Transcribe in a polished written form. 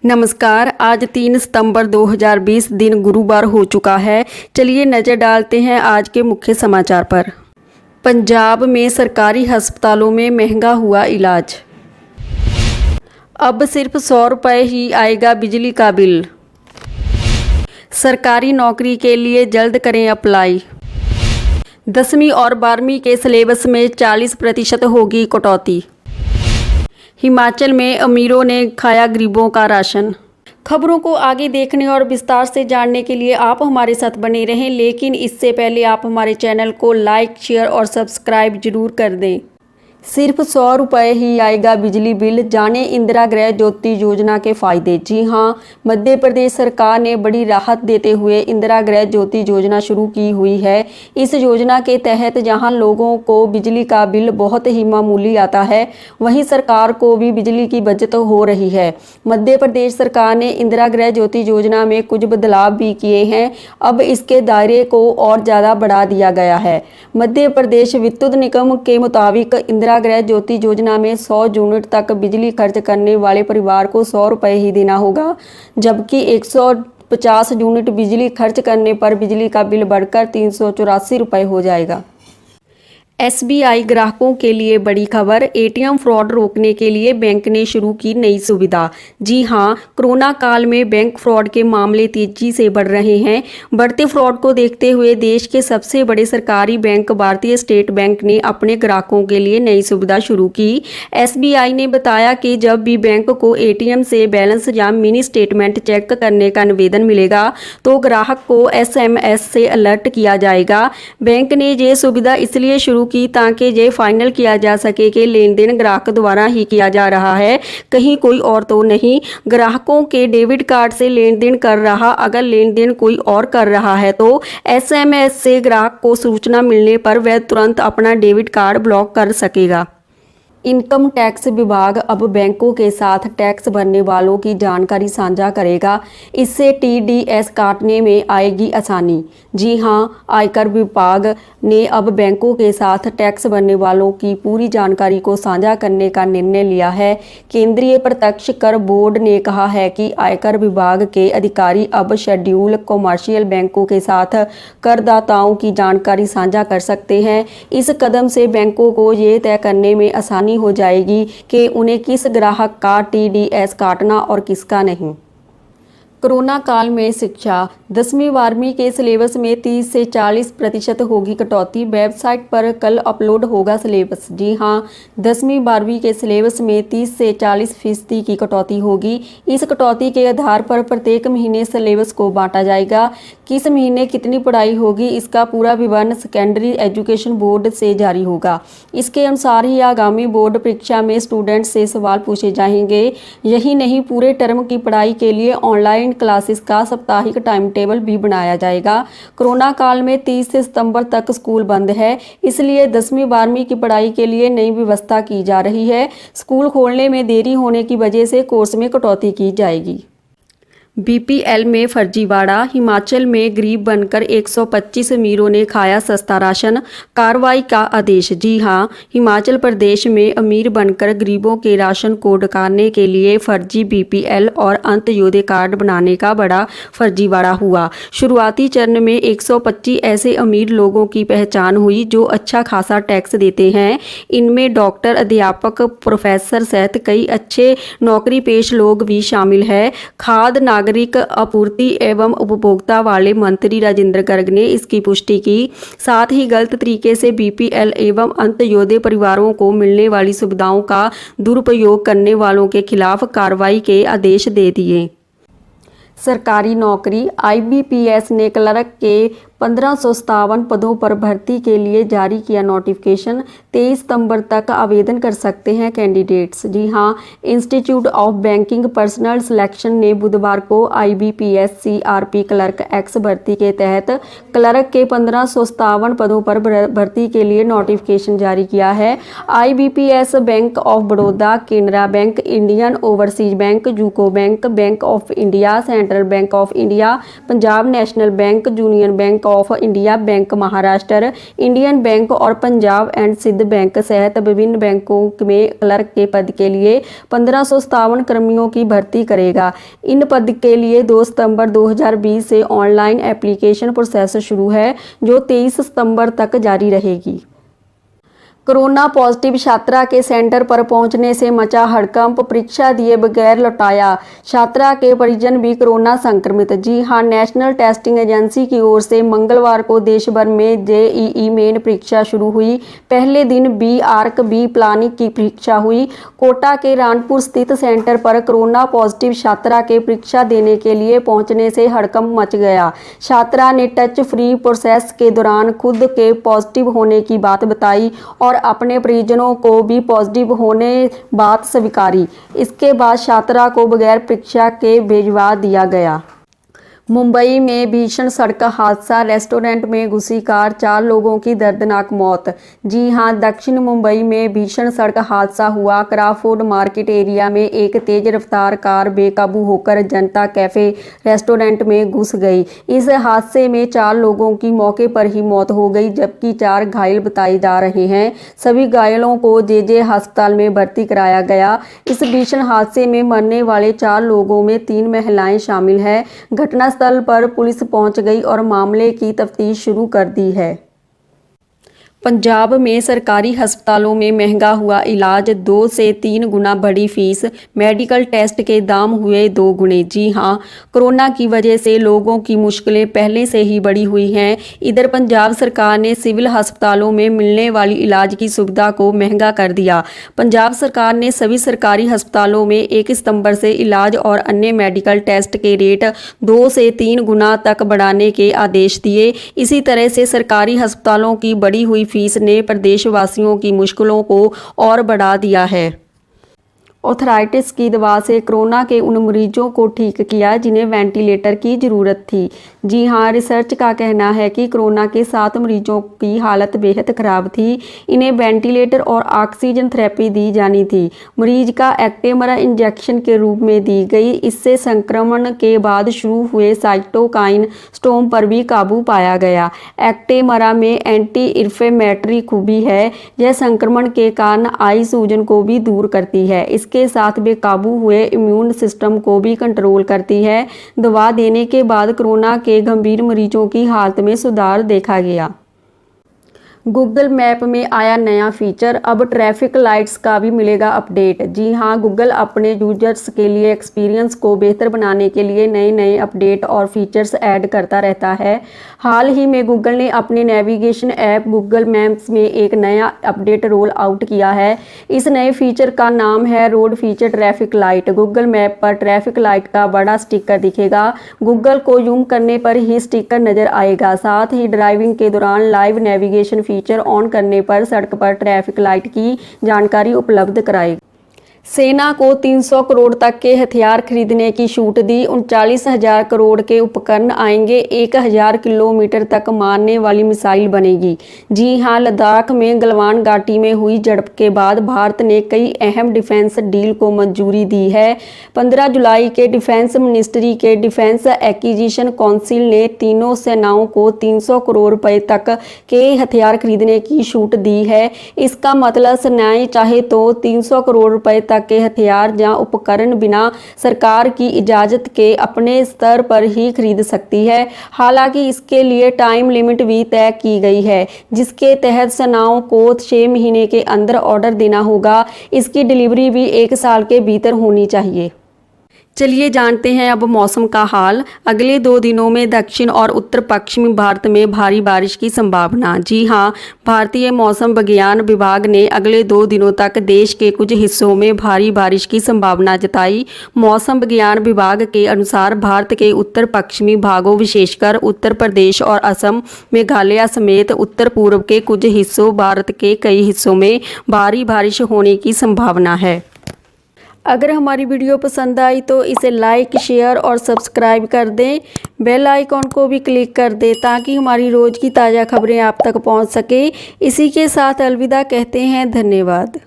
नमस्कार। आज 3 सितंबर 2020 दिन गुरुवार हो चुका है। चलिए नज़र डालते हैं आज के मुख्य समाचार पर। पंजाब में सरकारी अस्पतालों में महंगा हुआ इलाज। अब सिर्फ 100 रुपये ही आएगा बिजली का बिल। सरकारी नौकरी के लिए जल्द करें अप्लाई। 10वीं और 12वीं के सिलेबस में 40% होगी कटौती। हिमाचल में अमीरों ने खाया गरीबों का राशन। खबरों को आगे देखने और विस्तार से जानने के लिए आप हमारे साथ बने रहें, लेकिन इससे पहले आप हमारे चैनल को लाइक, शेयर और सब्सक्राइब जरूर कर दें। सिर्फ 100 रुपये ही आएगा बिजली बिल, जाने इंदिरा गृह ज्योति योजना के फायदे। जी हां, मध्य प्रदेश सरकार ने बड़ी राहत देते हुए इंदिरा गृह ज्योति योजना शुरू की हुई है। इस योजना के तहत जहां लोगों को बिजली का बिल बहुत ही मामूली आता है, वहीं सरकार को भी बिजली की बचत हो रही है। मध्य प्रदेश सरकार ने इंदिरा गृह ज्योति योजना में कुछ बदलाव भी किए हैं। अब इसके दायरे को और ज़्यादा बढ़ा दिया गया है। मध्य प्रदेश विद्युत निगम के मुताबिक इंदिरा गृह ज्योति योजना में 100 यूनिट तक बिजली खर्च करने वाले परिवार को 100 रुपये ही देना होगा, जबकि 150 यूनिट बिजली खर्च करने पर बिजली का बिल बढ़कर 384 रुपये हो जाएगा। SBI ग्राहकों के लिए बड़ी खबर। ATM फ्रॉड रोकने के लिए बैंक ने शुरू की नई सुविधा। जी हां, कोरोना काल में बैंक फ्रॉड के मामले तेजी से बढ़ रहे हैं। बढ़ते फ्रॉड को देखते हुए देश के सबसे बड़े सरकारी बैंक भारतीय स्टेट बैंक ने अपने ग्राहकों के लिए नई सुविधा शुरू की। SBI ने बताया कि जब भी बैंक को ATM से बैलेंस या मिनी स्टेटमेंट चेक करने का निवेदन मिलेगा तो ग्राहक को SMS से अलर्ट किया जाएगा। बैंक ने ये सुविधा इसलिए शुरू की ताकि ये फाइनल किया जा सके कि लेन देन ग्राहक द्वारा ही किया जा रहा है, कहीं कोई और तो नहीं। ग्राहकों के डेबिट कार्ड से लेन देन कर रहा, अगर लेन देन कोई और कर रहा है तो SMS से ग्राहक को सूचना मिलने पर वह तुरंत अपना डेबिट कार्ड ब्लॉक कर सकेगा। इनकम टैक्स विभाग अब बैंकों के साथ टैक्स भरने वालों की जानकारी साझा करेगा। इससे TDS काटने में आएगी आसानी। जी हां, आयकर विभाग ने अब बैंकों के साथ टैक्स भरने वालों की पूरी जानकारी को साझा करने का निर्णय लिया है। केंद्रीय प्रत्यक्ष कर बोर्ड ने कहा है कि आयकर विभाग के अधिकारी अब शेड्यूल कॉमर्शियल बैंकों के साथ करदाताओं की जानकारी साझा कर सकते हैं। इस कदम से बैंकों को ये तय करने में आसानी हो जाएगी कि उन्हें किस ग्राहक का TDS काटना और किसका नहीं। कोरोना काल में शिक्षा। 10वीं 12वीं के सिलेबस में 30 से 40% होगी कटौती। वेबसाइट पर कल अपलोड होगा सिलेबस। जी हां, 10वीं 12वीं के सिलेबस में 30 से 40% की कटौती होगी। इस कटौती के आधार पर प्रत्येक महीने सिलेबस को बांटा जाएगा। किस महीने कितनी पढ़ाई होगी, इसका पूरा विवरण सेकेंडरी एजुकेशन बोर्ड से जारी होगा। इसके अनुसार ही आगामी बोर्ड परीक्षा में स्टूडेंट से सवाल पूछे जाएंगे। यही नहीं, पूरे टर्म की पढ़ाई के लिए ऑनलाइन क्लासेस का साप्ताहिक टाइम टेबल भी बनाया जाएगा। कोरोना काल में 30 सितंबर तक स्कूल बंद है, इसलिए 10वीं 12वीं की पढ़ाई के लिए नई व्यवस्था की जा रही है। स्कूल खोलने में देरी होने की वजह से कोर्स में कटौती की जाएगी। BPL में फर्जीवाड़ा। हिमाचल में गरीब बनकर 125 अमीरों ने खाया सस्ता राशन, कार्रवाई का आदेश। जी हां, हिमाचल प्रदेश में अमीर बनकर गरीबों के राशन को डकारने के लिए फर्जी BPL और अंत्योदय कार्ड बनाने का बड़ा फर्जीवाड़ा हुआ। शुरुआती चरण में 125 ऐसे अमीर लोगों की पहचान हुई जो अच्छा खासा टैक्स देते हैं। इनमें डॉक्टर, अध्यापक, प्रोफेसर सहित कई अच्छे नौकरी पेश लोग भी शामिल हैं। खाद्य नागरिक आपूर्ति एवं उपभोक्ता वाले मंत्री राजेंद्र गर्ग ने इसकी पुष्टि की। साथ ही गलत तरीके से BPL एवं अंत्योदय परिवारों को मिलने वाली सुविधाओं का दुरुपयोग करने वालों के खिलाफ कार्रवाई के आदेश दे दिए। सरकारी नौकरी। IBPS ने क्लर्क के 1557 पदों पर भर्ती के लिए जारी किया नोटिफिकेशन। 23 सितंबर तक आवेदन कर सकते हैं कैंडिडेट्स। जी हां, institute of banking personal selection ने बुधवार को IBPS CRP क्लर्क एक्स भर्ती के तहत क्लर्क के 1557 पदों पर भर्ती के लिए नोटिफिकेशन जारी किया है। IBPS bank of Baroda, Canara bank, Indian overseas bank, UCO bank, bank of India, central bank of India, Punjab national bank, union bank of India bank Maharashtra, Indian bank और पंजाब एंड सिंध बैंक सहित विभिन्न बैंकों में क्लर्क के पद के लिए 1557 कर्मियों की भर्ती करेगा। इन पद के लिए 2 सितंबर 2020 से ऑनलाइन एप्लीकेशन प्रोसेस शुरू है, जो 23 सितंबर तक जारी रहेगी। कोरोना पॉजिटिव छात्रा के सेंटर पर पहुंचने से मचा हड़कंप, परीक्षा दिए बगैर लौटाया। छात्रा के परिजन भी कोरोना संक्रमित। जी हां, नेशनल टेस्टिंग एजेंसी की ओर से मंगलवार को देश भर में जेईई मेन परीक्षा शुरू हुई। पहले दिन बी आर्क बी प्लानिंग की परीक्षा हुई। कोटा के रानपुर स्थित सेंटर पर कोरोना पॉजिटिव छात्रा के परीक्षा देने के लिए पहुंचने से हड़कंप मच गया। छात्रा ने टच फ्री प्रोसेस के दौरान खुद के पॉजिटिव होने की बात बताई और अपने परिजनों को भी पॉजिटिव होने बात स्वीकारी। इसके बाद छात्रा को बगैर परीक्षा के भिजवा दिया गया। मुंबई में भीषण सड़क हादसा, रेस्टोरेंट में घुसी कार, 4 लोगों की दर्दनाक मौत। जी हां, दक्षिण मुंबई में भीषण सड़क हादसा हुआ। क्राफोर्ड मार्केट एरिया में एक तेज रफ्तार कार बेकाबू होकर जनता कैफे रेस्टोरेंट में घुस गई। इस हादसे में 4 लोगों की मौके पर ही मौत हो गई, जबकि 4 घायल बताए जा रहे हैं। सभी घायलों को जेजे अस्पताल में भर्ती कराया गया। इस भीषण हादसे में मरने वाले 4 लोगों में 3 महिलाएं शामिल हैं। घटनास्थल पर पुलिस पहुंच गई और मामले की तफ्तीश शुरू कर दी है। पंजाब में सरकारी अस्पतालों में महंगा हुआ इलाज, 2 से 3 गुना बढ़ी फीस, मेडिकल टेस्ट के दाम हुए 2 गुने। जी हां, कोरोना की वजह से लोगों की मुश्किलें पहले से ही बढ़ी हुई हैं। इधर पंजाब सरकार ने सिविल अस्पतालों में मिलने वाली इलाज की सुविधा को महंगा कर दिया। पंजाब सरकार ने सभी सरकारी अस्पतालों में 1 सितंबर से इलाज और अन्य मेडिकल टेस्ट के रेट 2 से 3 गुना तक बढ़ाने के आदेश दिए। इसी तरह से सरकारी अस्पतालों की बढ़ी हुई फीस ने प्रदेशवासियों की मुश्किलों को और बढ़ा दिया है। ऑर्थराइटिस की दवा से कोरोना के उन मरीजों को ठीक किया जिन्हें वेंटिलेटर की ज़रूरत थी। जी हां, रिसर्च का कहना है कि कोरोना के 7 मरीजों की हालत बेहद ख़राब थी। इन्हें वेंटिलेटर और ऑक्सीजन थेरेपी दी जानी थी। मरीज का एक्टेमरा इंजेक्शन के रूप में दी गई। इससे संक्रमण के बाद शुरू हुए साइटोकाइन स्टॉर्म पर भी काबू पाया गया। एक्टेमरा में एंटी इन्फ्लेमेटरी खूबी है। यह संक्रमण के कारण आई सूजन को भी दूर करती है। के साथ बेकाबू हुए इम्यून सिस्टम को भी कंट्रोल करती है। दवा देने के बाद कोरोना के गंभीर मरीजों की हालत में सुधार देखा गया। गूगल मैप में आया नया फीचर, अब ट्रैफिक लाइट्स का भी मिलेगा अपडेट। जी हां, गूगल अपने यूजर्स के लिए एक्सपीरियंस को बेहतर बनाने के लिए नए अपडेट और फीचर्स ऐड करता रहता है। हाल ही में गूगल ने अपने नेविगेशन ऐप गूगल मैप्स में एक नया अपडेट रोल आउट किया है। इस नए फीचर का नाम है road feature traffic light. Google map पर ट्रैफिक लाइट का बड़ा स्टिकर दिखेगा। गूगल को जूम करने पर ही स्टिकर नजर आएगा। साथ ही ड्राइविंग के दौरान लाइव नेविगेशन फीचर ऑन करने पर सड़क पर ट्रैफिक लाइट की जानकारी उपलब्ध कराएगी। सेना को 300 करोड़ तक के हथियार खरीदने की छूट दी। 39,000 करोड़ के उपकरण आएंगे। 1,000 किलोमीटर तक मारने वाली मिसाइल बनेगी। जी हां, लद्दाख में गलवान घाटी में हुई झड़प के बाद भारत ने कई अहम डिफेंस डील को मंजूरी दी है। 15 जुलाई के डिफेंस मिनिस्ट्री के डिफेंस एक्विजिशन काउंसिल ने तीनों सेनाओं को 300 करोड़ रुपए तक के हथियार खरीदने की छूट दी है। इसका मतलब सेनाएं चाहे तो 300 करोड़ रुपए तक के हथियार या उपकरण बिना सरकार की इजाजत के अपने स्तर पर ही खरीद सकती है। हालांकि इसके लिए टाइम लिमिट भी तय की गई है, जिसके तहत सेनाओं को 6 महीने के अंदर ऑर्डर देना होगा। इसकी डिलीवरी भी 1 साल के भीतर होनी चाहिए। चलिए जानते हैं अब मौसम का हाल। अगले 2 दिनों में दक्षिण और उत्तर पश्चिमी भारत में भारी बारिश की संभावना। जी हां, भारतीय मौसम विज्ञान विभाग ने अगले 2 दिनों तक देश के कुछ हिस्सों में भारी बारिश की संभावना जताई। मौसम विज्ञान विभाग के अनुसार भारत के उत्तर पश्चिमी भागों विशेषकर उत्तर प्रदेश और असम, मेघालय समेत उत्तर पूर्व के कुछ हिस्सों, भारत के कई हिस्सों में भारी बारिश होने की संभावना है। अगर हमारी वीडियो पसंद आई तो इसे लाइक, शेयर और सब्सक्राइब कर दें। बेल आइकॉन को भी क्लिक कर दें ताकि हमारी रोज़ की ताज़ा खबरें आप तक पहुंच सके। इसी के साथ अलविदा कहते हैं। धन्यवाद।